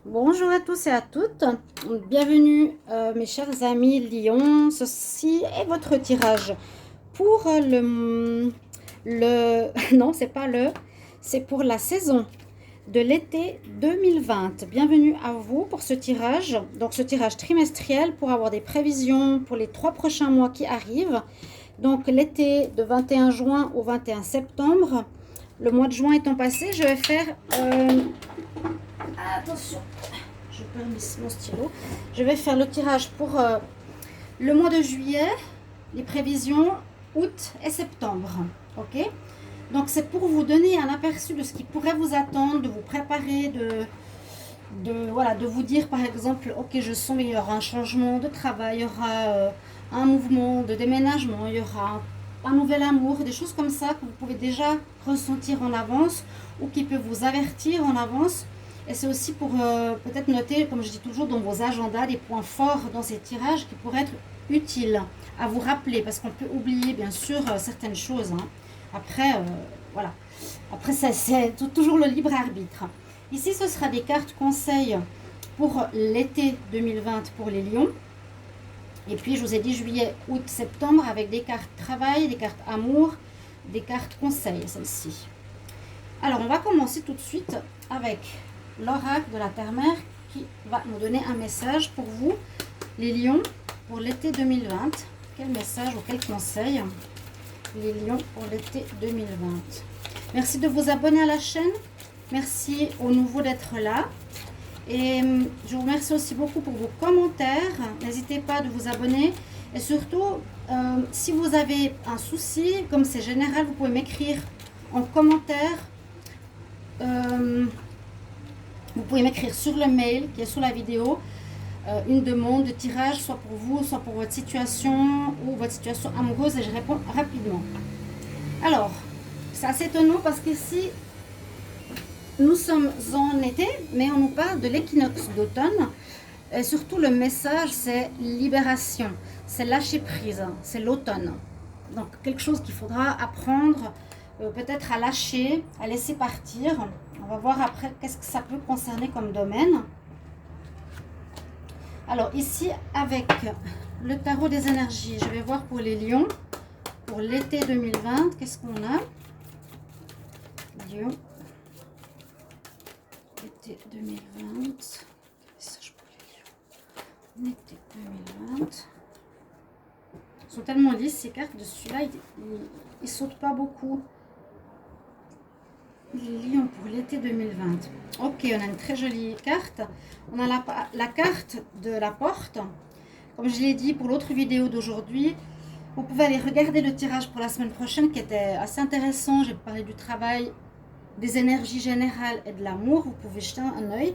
Bonjour à tous et à toutes, bienvenue mes chers amis Lion. Ceci est votre tirage pour non c'est pas c'est pour la saison de l'été 2020. Bienvenue à vous pour ce tirage, donc ce tirage trimestriel pour avoir des prévisions pour les 3 prochains mois qui arrivent. Donc l'été de 21 juin au 21 septembre. Le mois de juin étant passé, je vais faire attention, je perds mon stylo. Je vais faire le tirage pour le mois de juillet, les prévisions août et septembre. Ok. Donc c'est pour vous donner un aperçu de ce qui pourrait vous attendre, de vous préparer, voilà, de vous dire par exemple, ok, je sens qu'il y aura un changement de travail, il y aura un mouvement de déménagement, il y aura un nouvel amour, des choses comme ça que vous pouvez déjà ressentir en avance ou qui peut vous avertir en avance. Et c'est aussi pour peut-être noter, comme je dis toujours, dans vos agendas, des points forts dans ces tirages qui pourraient être utiles à vous rappeler, parce qu'on peut oublier bien sûr certaines choses. Hein. Après, voilà. Après, c'est toujours le libre arbitre. Ici, ce sera des cartes conseils pour l'été 2020 pour les lions. Et puis, je vous ai dit juillet, août, septembre avec des cartes travail, des cartes amour, des cartes conseils, celles-ci. Alors, on va commencer tout de suite avec l'oracle de la Terre-Mère qui va nous donner un message pour vous, les lions, pour l'été 2020. Quel message ou quel conseil, les lions, pour l'été 2020. Merci de vous abonner à la chaîne. Merci aux nouveaux d'être là. Et je vous remercie aussi beaucoup pour vos commentaires. N'hésitez pas de vous abonner. Et surtout, si vous avez un souci, comme c'est général, vous pouvez m'écrire en commentaire. Vous pouvez m'écrire sur le mail qui est sous la vidéo une demande de tirage, soit pour vous, soit pour votre situation ou votre situation amoureuse, et je réponds rapidement. Alors, c'est assez étonnant parce qu'ici, nous sommes en été, mais on nous parle de l'équinoxe d'automne. Et surtout, le message, c'est libération, c'est lâcher prise, c'est l'automne. Donc, quelque chose qu'il faudra apprendre, peut-être à lâcher, à laisser partir. On va voir après qu'est-ce que ça peut concerner comme domaine. Alors, ici, avec le tarot des énergies, je vais voir pour les lions, pour l'été 2020, qu'est-ce qu'on a? Lions. Été 2020, message pour les lions. Été 2020. Ils sont tellement lisses ces cartes dessus là, ils sautent pas beaucoup. Les lions pour l'été 2020. Ok, on a une très jolie carte. On a la carte de la porte. Comme je l'ai dit pour l'autre vidéo d'aujourd'hui, vous pouvez aller regarder le tirage pour la semaine prochaine qui était assez intéressant. J'ai parlé du travail, des énergies générales et de l'amour. Vous pouvez jeter un œil.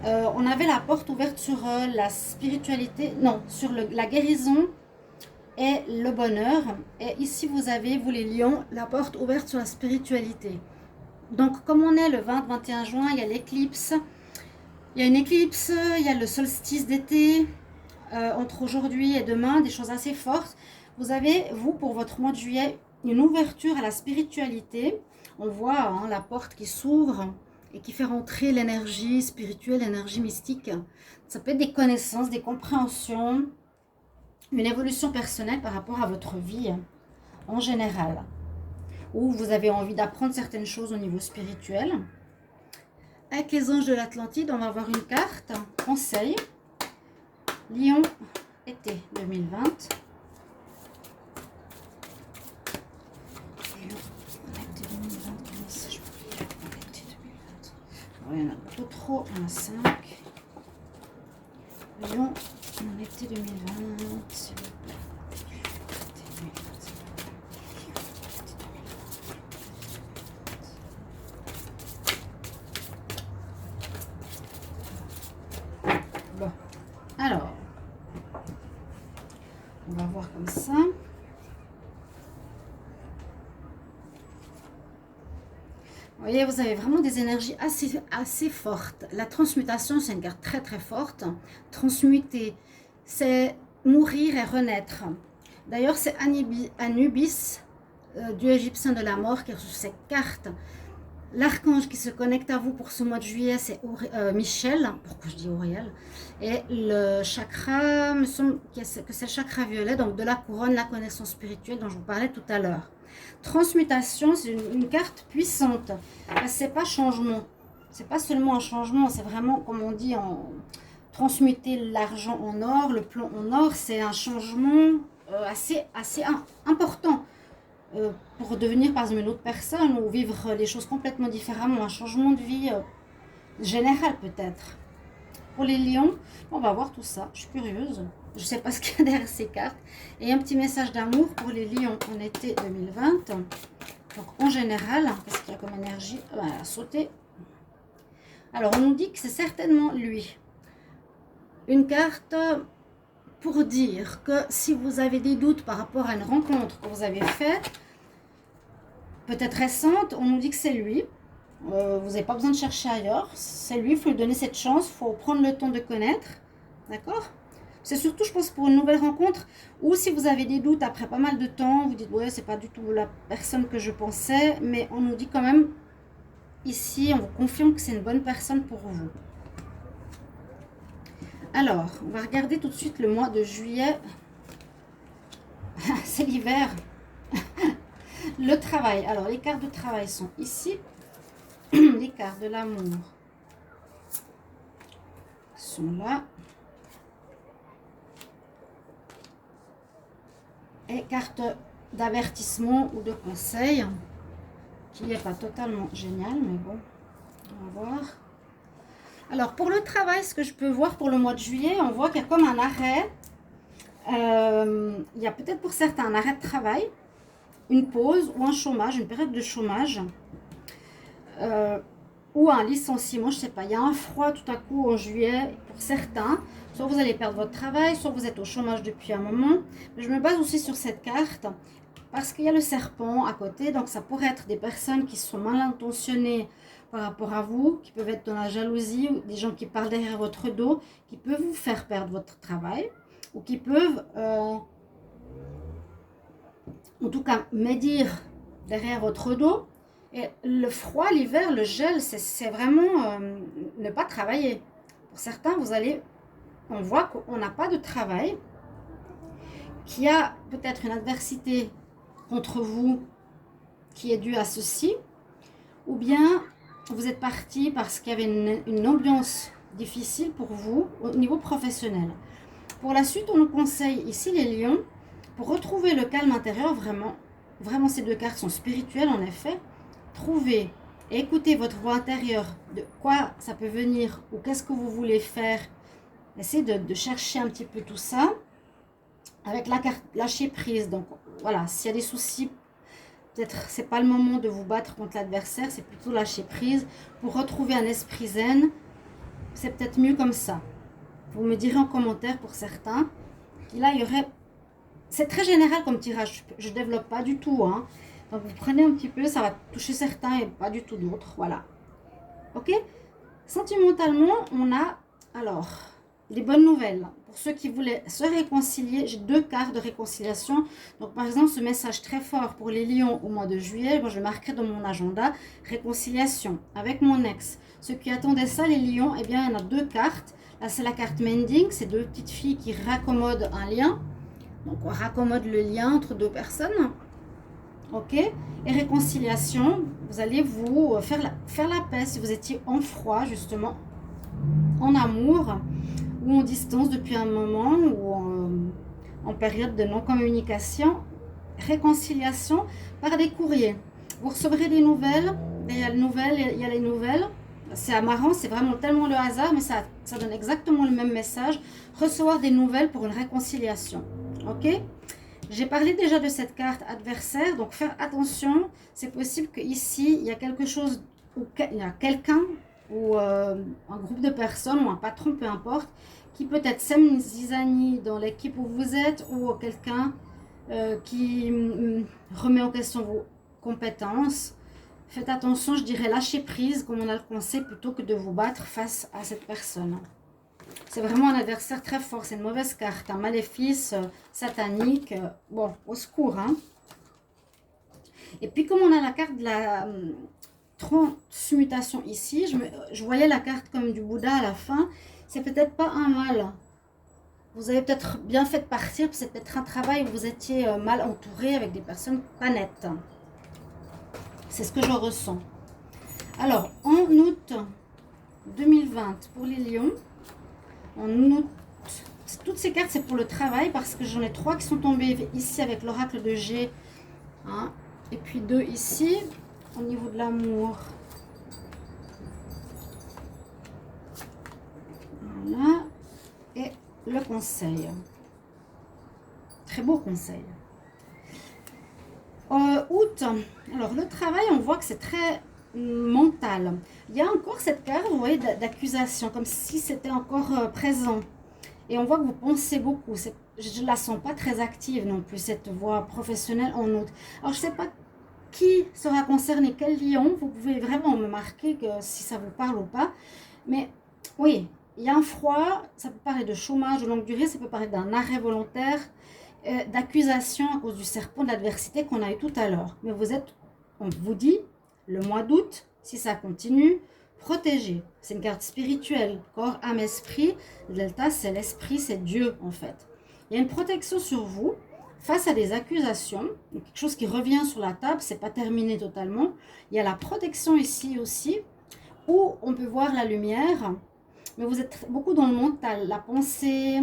On avait la porte ouverte sur la spiritualité, non, sur la guérison et le bonheur. Et ici, vous avez, vous les lions, la porte ouverte sur la spiritualité. Donc, comme on est le 20-21 juin, il y a l'éclipse. Il y a une éclipse, il y a le solstice d'été. Entre aujourd'hui et demain, des choses assez fortes. Vous avez, vous, pour votre mois de juillet, une ouverture à la spiritualité. On voit hein, la porte qui s'ouvre et qui fait rentrer l'énergie spirituelle, l'énergie mystique. Ça peut être des connaissances, des compréhensions, une évolution personnelle par rapport à votre vie en général. Ou vous avez envie d'apprendre certaines choses au niveau spirituel. Avec les anges de l'Atlantide, on va avoir une carte, conseil. Lion, été 2020. Lion, été 2020, quel message pour Lion, été 2020. Il y en a beaucoup trop, il y en a 5. Lion, en été 2020, s'il vous plaît. Bon, alors, on va voir comme ça. Vous voyez, vous avez vraiment des énergies assez fortes. La transmutation, c'est une carte très très forte. Transmuter, c'est mourir et renaître. D'ailleurs, c'est Anubis, dieu égyptien de la mort, qui a reçu cette carte. l'archange qui se connecte à vous pour ce mois de juillet, c'est Michel. Pourquoi je dis Auriel? Et le chakra, me semble que c'est le chakra violet, donc de la couronne, la connaissance spirituelle dont je vous parlais tout à l'heure. Transmutation, c'est une carte puissante. C'est pas changement. C'est pas seulement un changement, c'est vraiment, comme on dit, transmuter l'argent en or, le plomb en or. C'est un changement assez important. Pour devenir par exemple une autre personne ou vivre les choses complètement différemment, un changement de vie général peut-être. Pour les lions, on va voir tout ça, je suis curieuse, je ne sais pas ce qu'il y a derrière ces cartes. Et un petit message d'amour pour les lions en été 2020, donc en général, parce qu'il y a comme énergie à sauter. Alors on nous dit que c'est certainement lui. Une carte pour dire que si vous avez des doutes par rapport à une rencontre que vous avez faite, peut-être récente, on nous dit que c'est lui. Vous n'avez pas besoin de chercher ailleurs. C'est lui, il faut lui donner cette chance, il faut prendre le temps de connaître. D'accord? C'est surtout, je pense, pour une nouvelle rencontre, ou si vous avez des doutes après pas mal de temps, vous dites, ouais, c'est pas du tout la personne que je pensais, mais on nous dit quand même, ici, on vous confirme que c'est une bonne personne pour vous. Alors, on va regarder tout de suite le mois de juillet. C'est l'hiver. Le travail. Alors, les cartes de travail sont ici. Les cartes de l'amour sont là. Et carte d'avertissement ou de conseil, qui n'est pas totalement génial, mais bon, on va voir. Alors, pour le travail, ce que je peux voir pour le mois de juillet, on voit qu'il y a comme un arrêt. Il y a peut-être pour certains un arrêt de travail, une pause ou un chômage, une période de chômage. Ou un licenciement, je ne sais pas. Il y a un froid tout à coup en juillet pour certains. Soit vous allez perdre votre travail, soit vous êtes au chômage depuis un moment. Mais je me base aussi sur cette carte parce qu'il y a le serpent à côté. Donc ça pourrait être des personnes qui sont mal intentionnées par rapport à vous, qui peuvent être dans la jalousie, ou des gens qui parlent derrière votre dos, qui peuvent vous faire perdre votre travail, ou qui peuvent, en tout cas, médire derrière votre dos. Et le froid, l'hiver, le gel, c'est vraiment ne pas travailler. Pour certains, on voit qu'on n'a pas de travail, qu'il y a peut-être une adversité contre vous qui est due à ceci, ou bien vous êtes parti parce qu'il y avait une ambiance difficile pour vous au niveau professionnel. Pour la suite, on nous conseille ici les lions, pour retrouver le calme intérieur, vraiment ces deux cartes sont spirituelles en effet. Trouvez et écoutez votre voix intérieure, de quoi ça peut venir ou qu'est-ce que vous voulez faire. Essayez de chercher un petit peu tout ça avec la carte lâcher prise. Donc voilà, s'il y a des soucis, peut-être c'est pas le moment de vous battre contre l'adversaire, c'est plutôt lâcher prise pour retrouver un esprit zen. C'est peut-être mieux comme ça. Vous me direz en commentaire pour certains. Et là, il y aurait... C'est très général comme tirage, je ne développe pas du tout, hein. Donc vous prenez un petit peu, ça va toucher certains et pas du tout d'autres, voilà. Ok? Sentimentalement, on a alors des bonnes nouvelles. Pour ceux qui voulaient se réconcilier, j'ai deux cartes de réconciliation. Donc par exemple, ce message très fort pour les lions au mois de juillet, moi je marquerai dans mon agenda, réconciliation avec mon ex. Ceux qui attendaient ça, les lions, eh bien il y en a deux cartes. Là c'est la carte mending, c'est deux petites filles qui raccommodent un lien. Donc on raccommode le lien entre deux personnes. Ok, et réconciliation, vous allez vous faire la paix si vous étiez en froid justement, en amour ou en distance depuis un moment ou en période de non-communication. Réconciliation par des courriers. Vous recevrez des nouvelles, il y a les nouvelles. C'est marrant, c'est vraiment tellement le hasard, mais ça donne exactement le même message. Recevoir des nouvelles pour une réconciliation. Ok? J'ai parlé déjà de cette carte adversaire, donc faire attention. C'est possible qu'ici, il y a quelque chose, il y a quelqu'un ou un groupe de personnes ou un patron, peu importe, qui peut être Sem Zizani dans l'équipe où vous êtes ou quelqu'un qui remet en question vos compétences. Faites attention, je dirais lâcher prise, comme on a le conseil, plutôt que de vous battre face à cette personne. C'est vraiment un adversaire très fort, c'est une mauvaise carte, un maléfice satanique. Bon, au secours, hein. Et puis comme on a la carte de transmutation ici. Je voyais la carte comme du Bouddha à la fin. C'est peut-être pas un mal. Vous avez peut-être bien fait de partir. C'est peut-être un travail où vous étiez mal entouré avec des personnes pas nettes. C'est ce que je ressens. Alors, en août 2020, pour les lions, en août, toutes ces cartes, c'est pour le travail parce que j'en ai 3 qui sont tombées ici avec l'oracle de G. Hein, et puis 2 ici, au niveau de l'amour. Voilà. Et le conseil. Très beau conseil. Août. Alors, le travail, on voit que c'est très mental. Il y a encore cette carte, vous voyez, d'accusation, comme si c'était encore présent. Et on voit que vous pensez beaucoup. Je ne la sens pas très active non plus, cette voie professionnelle en août. Alors, je ne sais pas qui sera concerné, quel lion. Vous pouvez vraiment me marquer que si ça vous parle ou pas. Mais oui, il y a un froid. Ça peut parler de chômage de longue durée. Ça peut parler d'un arrêt volontaire, d'accusation à cause du serpent d'adversité qu'on a eu tout à l'heure. Mais on vous dit, le mois d'août, si ça continue, protégé. C'est une carte spirituelle, corps, âme, esprit. Le delta, c'est l'esprit, c'est Dieu en fait. Il y a une protection sur vous face à des accusations, quelque chose qui revient sur la table, c'est pas terminé totalement. Il y a la protection ici aussi, où on peut voir la lumière, mais vous êtes beaucoup dans le mental, la pensée,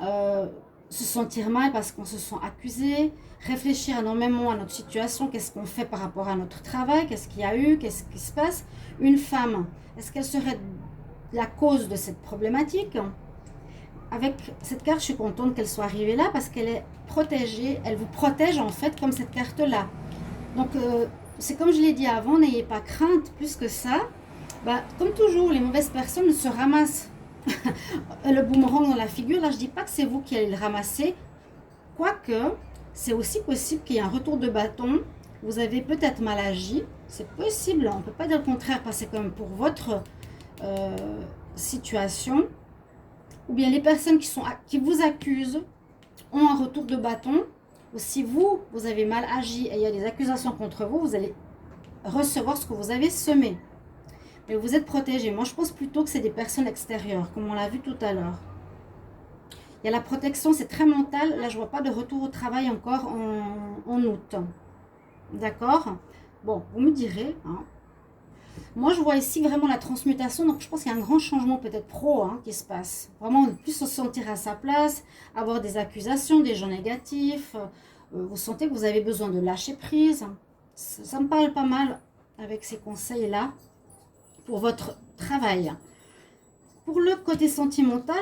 se sentir mal parce qu'on se sent accusé, réfléchir énormément à notre situation, qu'est-ce qu'on fait par rapport à notre travail, qu'est-ce qu'il y a eu, qu'est-ce qui se passe. Une femme, est-ce qu'elle serait la cause de cette problématique? Avec cette carte, je suis contente qu'elle soit arrivée là parce qu'elle est protégée, elle vous protège en fait comme cette carte-là. Donc, c'est comme je l'ai dit avant, n'ayez pas crainte plus que ça. Bah, comme toujours, les mauvaises personnes se ramassent le boomerang dans la figure. Là, je ne dis pas que c'est vous qui allez le ramasser. Quoique, c'est aussi possible qu'il y ait un retour de bâton. Vous avez peut-être mal agi. C'est possible, on ne peut pas dire le contraire parce que c'est comme pour votre situation. Ou bien les personnes qui vous accusent ont un retour de bâton. Ou si vous avez mal agi et il y a des accusations contre vous, vous allez recevoir ce que vous avez semé. Mais vous êtes protégé. Moi, je pense plutôt que c'est des personnes extérieures, comme on l'a vu tout à l'heure. Il y a la protection, c'est très mental. Là, je ne vois pas de retour au travail encore en août. D'accord? Bon, vous me direz. Hein. Moi, je vois ici vraiment la transmutation. Donc, je pense qu'il y a un grand changement peut-être pro qui se passe. Vraiment, plus se sentir à sa place, avoir des accusations, des gens négatifs. Vous sentez que vous avez besoin de lâcher prise. Ça me parle pas mal avec ces conseils-là pour votre travail. Pour le côté sentimental,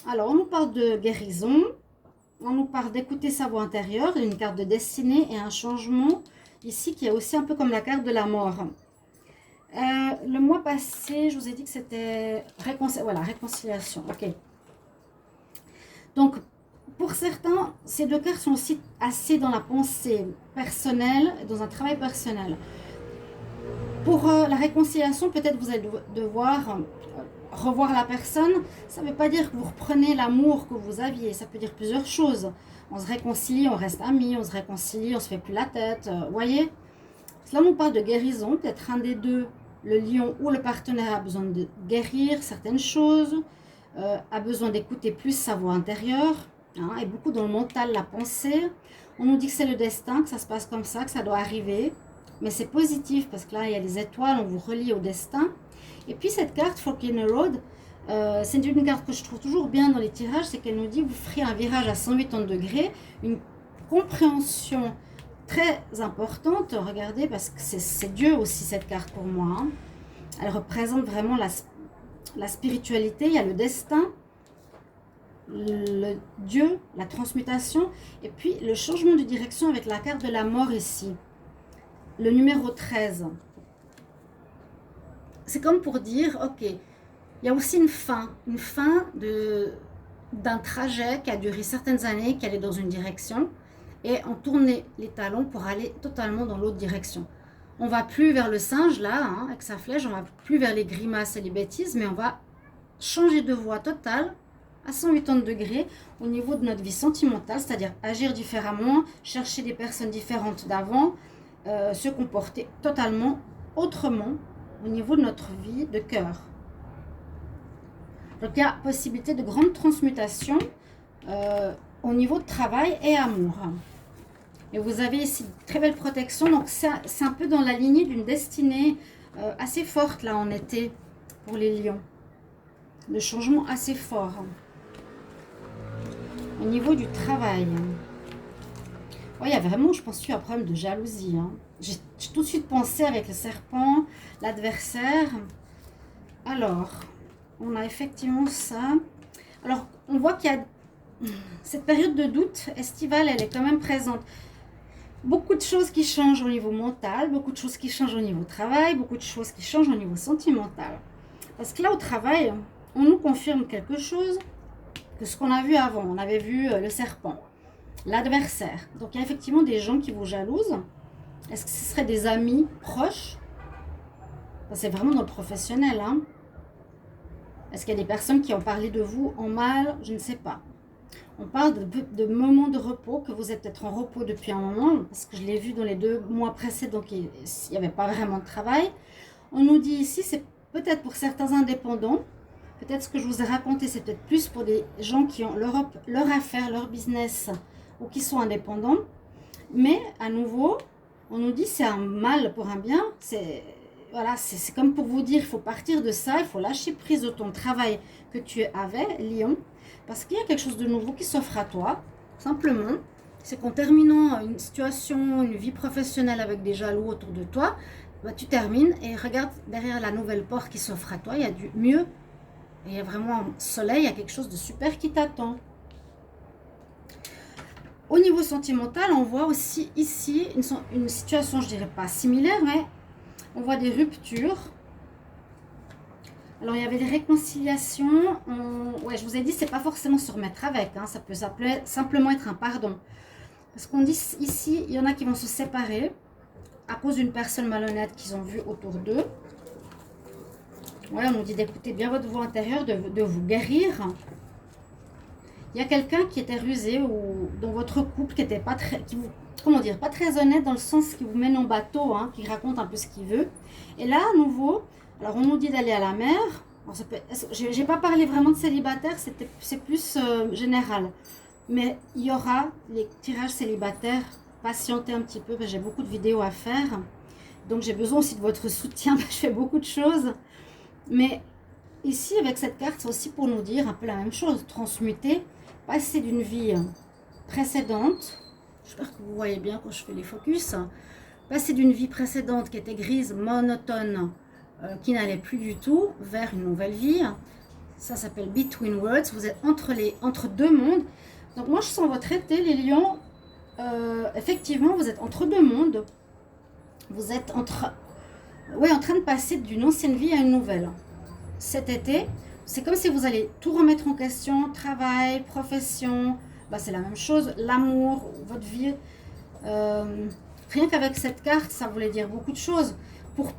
alors on nous parle de guérison, on nous parle d'écouter sa voix intérieure, une carte de destinée et un changement ici qui est aussi un peu comme la carte de la mort. Le mois passé, je vous ai dit que c'était réconciliation. Ok. Donc, pour certains, ces deux cartes sont aussi assez dans la pensée personnelle, dans un travail personnel. Pour la réconciliation, peut-être vous allez devoir revoir la personne. Ça ne veut pas dire que vous reprenez l'amour que vous aviez. Ça peut dire plusieurs choses. On se réconcilie, on reste amis, on se réconcilie, on se fait plus la tête. Voyez, là, on parle de guérison. Peut-être un des deux, le lion ou le partenaire, a besoin de guérir certaines choses, a besoin d'écouter plus sa voix intérieure, et beaucoup dans le mental, la pensée. On nous dit que c'est le destin, que ça se passe comme ça, que ça doit arriver. Mais c'est positif parce que là, il y a les étoiles, on vous relie au destin. Et puis cette carte, Forking Road, c'est une carte que je trouve toujours bien dans les tirages, c'est qu'elle nous dit que vous ferez un virage à 180 degrés, une compréhension très importante. Regardez, parce que c'est Dieu aussi cette carte pour moi. Elle représente vraiment la spiritualité, il y a le destin, le Dieu, la transmutation, et puis le changement de direction avec la carte de la mort ici. Le numéro 13. C'est comme pour dire, ok, il y a aussi une fin d'un trajet qui a duré certaines années, qui allait dans une direction, et on tournait les talons pour aller totalement dans l'autre direction. On va plus vers le singe, là, avec sa flèche, on va plus vers les grimaces et les bêtises, mais on va changer de voie totale à 180 degrés au niveau de notre vie sentimentale, c'est-à-dire agir différemment, chercher des personnes différentes d'avant, se comporter totalement autrement au niveau de notre vie de cœur. Donc il y a possibilité de grande transmutation au niveau de travail et amour. Et vous avez ici une très belle protection, donc c'est un peu dans la lignée d'une destinée assez forte là en été pour les lions. Le changement assez fort. Au niveau du travail. Ouais, il y a vraiment, je pense, un problème de jalousie. Hein. J'ai tout de suite pensé avec le serpent, l'adversaire. Alors, on a effectivement ça. Alors, on voit qu'il y a cette période de doute estivale, elle est quand même présente. Beaucoup de choses qui changent au niveau mental, beaucoup de choses qui changent au niveau travail, beaucoup de choses qui changent au niveau sentimental. Parce que là, au travail, on nous confirme quelque chose que ce qu'on a vu avant. On avait vu le serpent, l'adversaire. Donc, il y a effectivement des gens qui vous jalousent. Est-ce que ce seraient des amis proches? C'est vraiment dans le professionnel. Hein. Est-ce qu'il y a des personnes qui ont parlé de vous en mal? Je ne sais pas. On parle de moments de repos, que vous êtes peut-être en repos depuis un moment, parce que je l'ai vu dans les 2 mois précédents, donc il n'y avait pas vraiment de travail. On nous dit ici, c'est peut-être pour certains indépendants, peut-être ce que je vous ai raconté, c'est peut-être plus pour des gens qui ont leur affaire, leur business, ou qui sont indépendants. Mais à nouveau, on nous dit c'est un mal pour un bien, voilà, c'est comme pour vous dire, il faut partir de ça, il faut lâcher prise de ton travail que tu avais, Lion, parce qu'il y a quelque chose de nouveau qui s'offre à toi, simplement. C'est qu'en terminant une situation, une vie professionnelle avec des jaloux autour de toi, bah, tu termines et regarde derrière la nouvelle porte qui s'offre à toi, il y a du mieux. Il y a vraiment un soleil, il y a quelque chose de super qui t'attend. Au niveau sentimental, on voit aussi ici une situation, je dirais pas similaire, mais on voit des ruptures. Alors, il y avait des réconciliations. Ouais, je vous ai dit, c'est pas forcément se remettre avec. Hein, ça peut simplement être un pardon. Parce qu'on dit ici, il y en a qui vont se séparer à cause d'une personne malhonnête qu'ils ont vue autour d'eux. Ouais, on nous dit d'écouter bien votre voix intérieure, de vous guérir. Il y a quelqu'un qui était rusé ou dans votre couple qui n'était pas très, comment dire, pas très honnête dans le sens qui vous mène en bateau, hein, qui raconte un peu ce qu'il veut. Et là, à nouveau, alors on nous dit d'aller à la mer. J'ai pas parlé vraiment de célibataire, c'est plus général. Mais il y aura les tirages célibataires. Patientez un petit peu, parce que j'ai beaucoup de vidéos à faire. Donc j'ai besoin aussi de votre soutien, parce que je fais beaucoup de choses. Mais ici, avec cette carte, c'est aussi pour nous dire un peu la même chose. Transmuter, passer d'une vie précédente. J'espère que vous voyez bien quand je fais les focus. Passer d'une vie précédente qui était grise, monotone, qui n'allait plus du tout, vers une nouvelle vie. Ça s'appelle Between Worlds. Vous êtes entre 2 mondes. Donc moi, je sens votre été, les lions. Effectivement, vous êtes entre 2 mondes. Vous êtes en train de passer d'une ancienne vie à une nouvelle. Cet été, c'est comme si vous allez tout remettre en question, travail, profession, bah, c'est la même chose, l'amour, votre vie. Rien qu'avec cette carte, ça voulait dire beaucoup de choses. Pour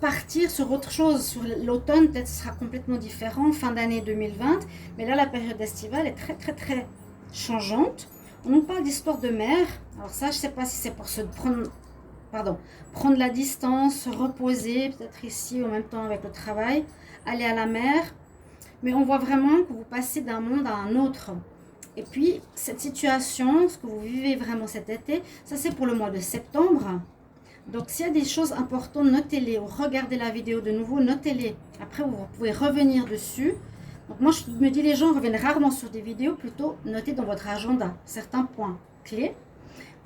partir sur autre chose, sur l'automne, peut-être ce sera complètement différent, fin d'année 2020, mais là, la période estivale est très, très, très changeante. On nous parle d'histoire de mer. Alors ça, je ne sais pas si c'est pour se prendre la distance, se reposer, peut-être ici, en même temps avec le travail, aller à la mer. Mais on voit vraiment que vous passez d'un monde à un autre. Et puis, cette situation, ce que vous vivez vraiment cet été, ça c'est pour le mois de septembre. Donc, s'il y a des choses importantes, notez-les ou regardez la vidéo de nouveau, notez-les. Après, vous pouvez revenir dessus. Donc, moi, je me dis, les gens reviennent rarement sur des vidéos, plutôt notez dans votre agenda certains points clés.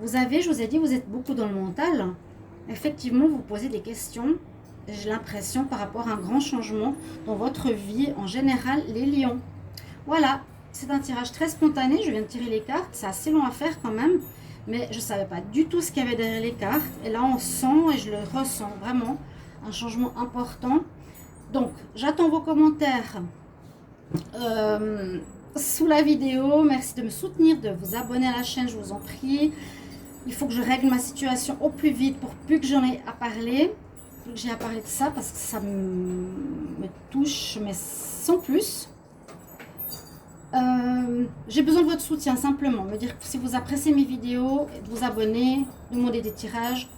Vous avez, je vous ai dit, vous êtes beaucoup dans le mental. Effectivement, vous posez des questions, j'ai l'impression, par rapport à un grand changement dans votre vie en général, les lions. Voilà, c'est un tirage très spontané. Je viens de tirer les cartes, c'est assez long à faire quand même. Mais je ne savais pas du tout ce qu'il y avait derrière les cartes. Et là, on sent et je le ressens vraiment, un changement important. Donc, j'attends vos commentaires sous la vidéo. Merci de me soutenir, de vous abonner à la chaîne, je vous en prie. Il faut que je règle ma situation au plus vite pour plus que j'en ai à parler. Plus que j'ai à parler de ça parce que ça me touche, mais sans plus. J'ai besoin de votre soutien, simplement. Me dire si vous appréciez mes vidéos, de vous abonner, de demander des tirages,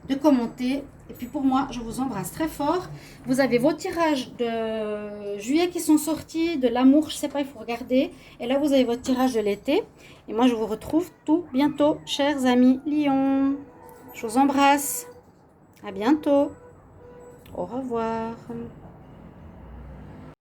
de commenter. Et puis pour moi, je vous embrasse très fort. Vous avez vos tirages de juillet qui sont sortis, de l'amour, je sais pas, il faut regarder. Et là, vous avez votre tirage de l'été. Et moi, je vous retrouve tout bientôt, chers amis Lion. Je vous embrasse. À bientôt. Au revoir.